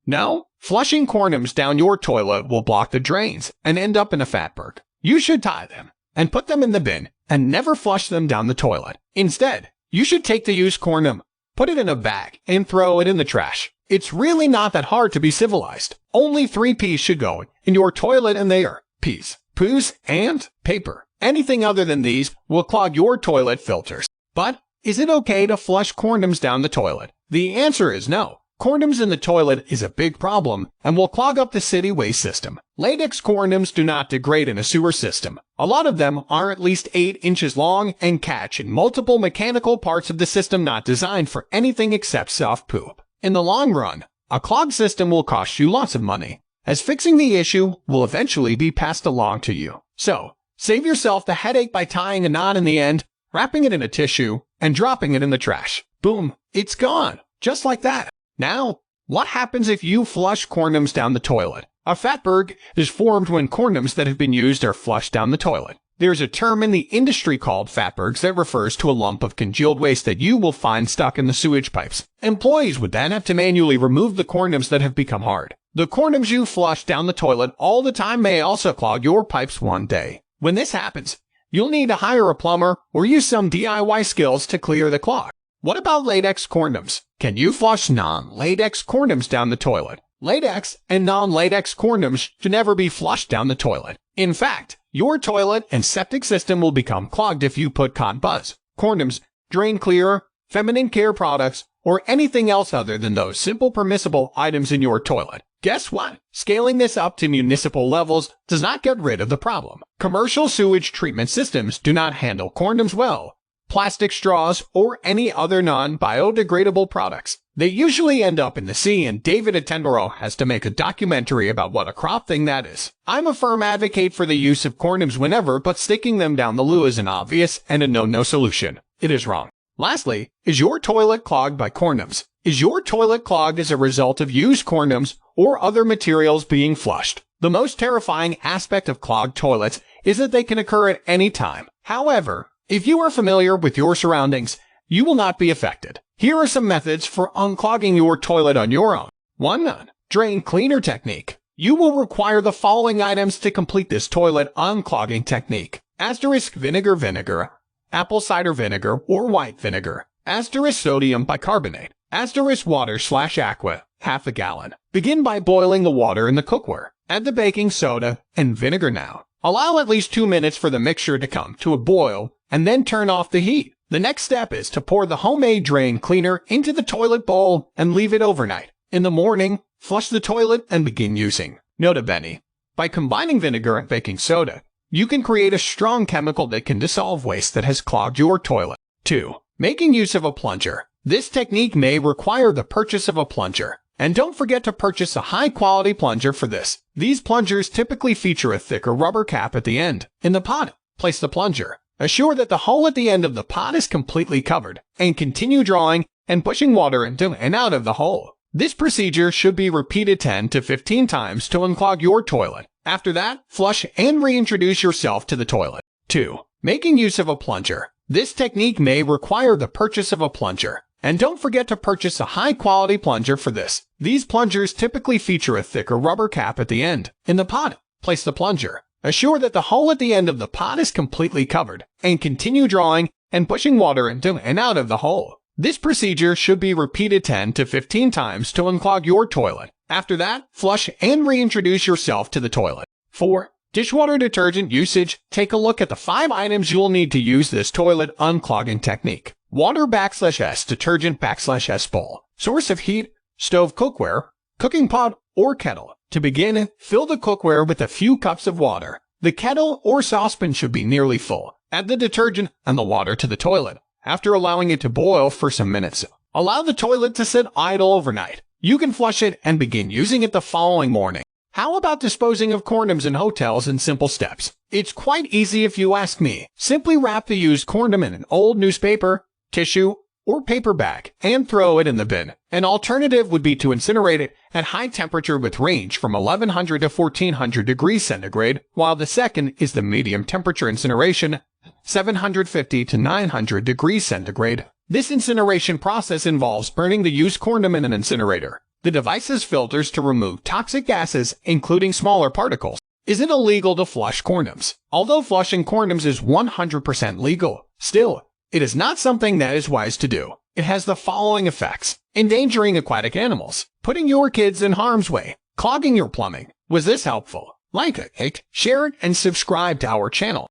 No, flushing condoms down your toilet will block the drains and end up in a fatberg. You should tie them and put them in the bin and never flush them down the toilet. Instead, you should take the used condom, put it in a bag, and throw it in the trash. It's really not that hard to be civilized. Only 3 P's should go in your toilet, and they are peas, poos, and paper. Anything other than these will clog your toilet filters. But is it okay to flush condoms down the toilet? The answer is no. Condoms in the toilet is a big problem and will clog up the city waste system. Latex condoms do not degrade in a sewer system. A lot of them are at least 8 inches long and catch in multiple mechanical parts of the system not designed for anything except soft poop. In the long run, a clogged system will cost you lots of money, as fixing the issue will eventually be passed along to you. So, save yourself the headache by tying a knot in the end, wrapping it in a tissue, and dropping it in the trash. Boom, it's gone, just like that. Now, what happens if you flush condoms down the toilet? A fatberg is formed when condoms that have been used are flushed down the toilet. There's a term in the industry called fatbergs that refers to a lump of congealed waste that you will find stuck in the sewage pipes. Employees would then have to manually remove the condoms that have become hard. The condoms you flush down the toilet all the time may also clog your pipes one day. When this happens, you'll need to hire a plumber or use some DIY skills to clear the clog. What about latex condoms? Can you flush non-latex condoms down the toilet? Latex and non-latex condoms should never be flushed down the toilet. In fact, your toilet and septic system will become clogged if you put cotton buds, condoms, drain cleaner, feminine care products, or anything else other than those simple permissible items in your toilet. Guess what? Scaling this up to municipal levels does not get rid of the problem. Commercial sewage treatment systems do not handle condoms well, plastic straws, or any other non-biodegradable products. They usually end up in the sea, and David Attenborough has to make a documentary about what a crop thing that is. I'm a firm advocate for the use of condoms whenever, but sticking them down the loo is an obvious and a no-no solution. It is wrong. Lastly, is your toilet clogged by condoms? Is your toilet clogged as a result of used condoms or other materials being flushed? The most terrifying aspect of clogged toilets is that they can occur at any time. However, if you are familiar with your surroundings, you will not be affected. Here are some methods for unclogging your toilet on your own. 1. Drain cleaner technique. You will require the following items to complete this toilet unclogging technique. Asterisk vinegar, apple cider vinegar or white vinegar. Asterisk sodium bicarbonate. Asterisk water/aqua, half a gallon. Begin by boiling the water in the cookware. Add the baking soda and vinegar now. Allow at least 2 minutes for the mixture to come to a boil, and then turn off the heat. The next step is to pour the homemade drain cleaner into the toilet bowl and leave it overnight. In the morning, flush the toilet and begin using. Nota bene. By combining vinegar and baking soda, you can create a strong chemical that can dissolve waste that has clogged your toilet. 2. Making use of a plunger. This technique may require the purchase of a plunger. And don't forget to purchase a high-quality plunger for this. These plungers typically feature a thicker rubber cap at the end. In the pot, place the plunger. Assure that the hole at the end of the pot is completely covered, and continue drawing and pushing water into and out of the hole. This procedure should be repeated 10 to 15 times to unclog your toilet. After that, flush and reintroduce yourself to the toilet. 2. Making use of a plunger. This technique may require the purchase of a plunger. And don't forget to purchase a high-quality plunger for this. These plungers typically feature a thicker rubber cap at the end. In the pot, place the plunger. Assure that the hole at the end of the pot is completely covered, and continue drawing and pushing water into and out of the hole. This procedure should be repeated 10 to 15 times to unclog your toilet. After that, flush and reintroduce yourself to the toilet. 4. Dishwater detergent usage. Take a look at the 5 items you'll need to use this toilet unclogging technique. Water/S detergent/S bowl. Source of heat, stove cookware, cooking pot, or kettle. To begin, fill the cookware with a few cups of water. The kettle or saucepan should be nearly full. Add the detergent and the water to the toilet. After allowing it to boil for some minutes, allow the toilet to sit idle overnight. You can flush it and begin using it the following morning. How about disposing of condoms in hotels in simple steps? It's quite easy if you ask me. Simply wrap the used condom in an old newspaper, tissue, or paper bag and throw it in the bin. An alternative would be to incinerate it at high temperature with range from 1100 to 1400 degrees centigrade, while the second is the medium temperature incineration, 750 to 900 degrees centigrade. This incineration process involves burning the used condom in an incinerator. The device's filters to remove toxic gases, including smaller particles. Is it illegal to flush condoms? Although flushing condoms is 100% legal, still, it is not something that is wise to do. It has the following effects: endangering aquatic animals, putting your kids in harm's way, clogging your plumbing. Was this helpful? Like it, share it, and subscribe to our channel.